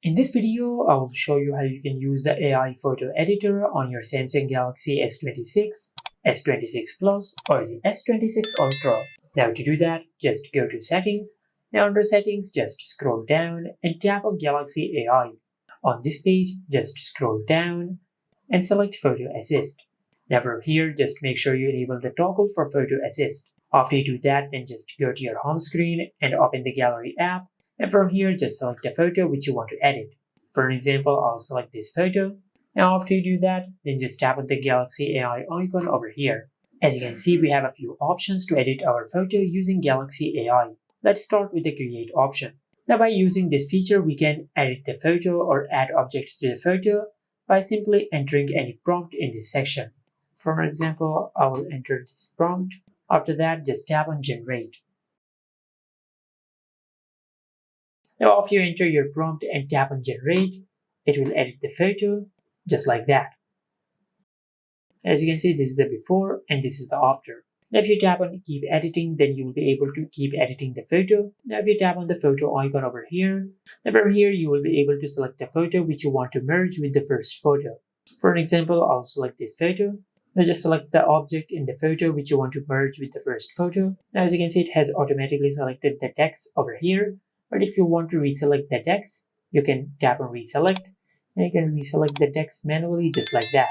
In this video, I will show you how you can use the AI photo editor on your Samsung Galaxy S26, S26 Plus, or the S26 Ultra. Now to do that, just go to Settings. Now under Settings, just scroll down and tap on Galaxy AI. On this page, just scroll down and select Photo Assist. Now from here, just make sure you enable the toggle for Photo Assist. After you do that, then just go to your home screen and open the Gallery app. And from here, just select a photo which you want to edit. For an example, I'll select this photo. Now after you do that, then just tap on the Galaxy AI icon over here. As you can see, we have a few options to edit our photo using Galaxy AI. Let's start with the Create option. Now by using this feature, we can edit the photo or add objects to the photo by simply entering any prompt in this section. For example, I will enter this prompt. After that, just tap on Generate. Now after you enter your prompt and tap on Generate, it will edit the photo just like that. As you can see, this is the before and this is the after. Now if you tap on Keep Editing, then you will be able to keep editing the photo. Now if you tap on the photo icon over here, then from here you will be able to select the photo which you want to merge with the first photo. For an example, I'll select this photo. Now just select the object in the photo which you want to merge with the first photo. Now as you can see, it has automatically selected the text over here. But if you want to reselect the text, you can tap on Reselect, and you can reselect the text manually just like that.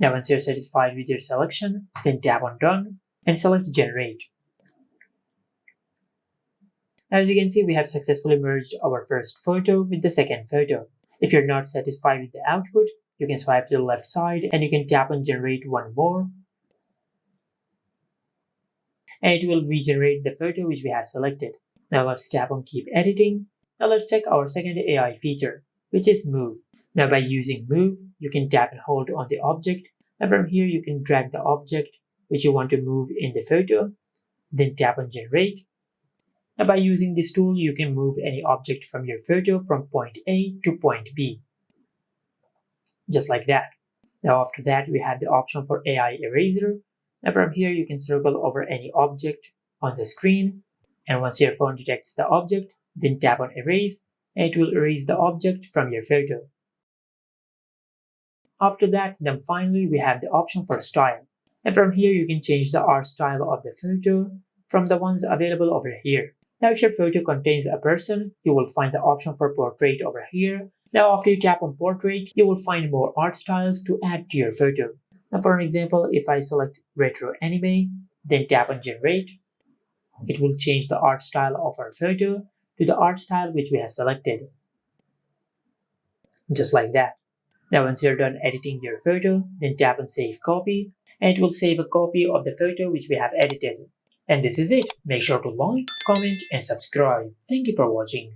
Now once you're satisfied with your selection, then tap on Done and select Generate. As you can see, we have successfully merged our first photo with the second photo. If you're not satisfied with the output, you can swipe to the left side and you can tap on Generate one more. And it will regenerate the photo which we have selected. Now let's tap on Keep Editing. Now let's check our second AI feature, which is Move. Now by using Move, you can tap and hold on the object, and from here you can drag the object which you want to move in the photo, then tap on Generate. Now by using this tool, you can move any object from your photo from point A to point B, just like that. Now after that, we have the option for AI Eraser. Now from here, you can circle over any object on the screen, and once your phone detects the object, then tap on Erase, and it will erase the object from your photo. After that, then finally, we have the option for Style. And from here, you can change the art style of the photo from the ones available over here. Now if your photo contains a person, you will find the option for Portrait over here. Now after you tap on Portrait, you will find more art styles to add to your photo. Now for an example, if I select Retro Anime, then tap on Generate, it will change the art style of our photo to the art style which we have selected. Just like that. Now once you're done editing your photo, then tap on Save Copy, and it will save a copy of the photo which we have edited. And this is it. Make sure to like, comment, and subscribe. Thank you for watching.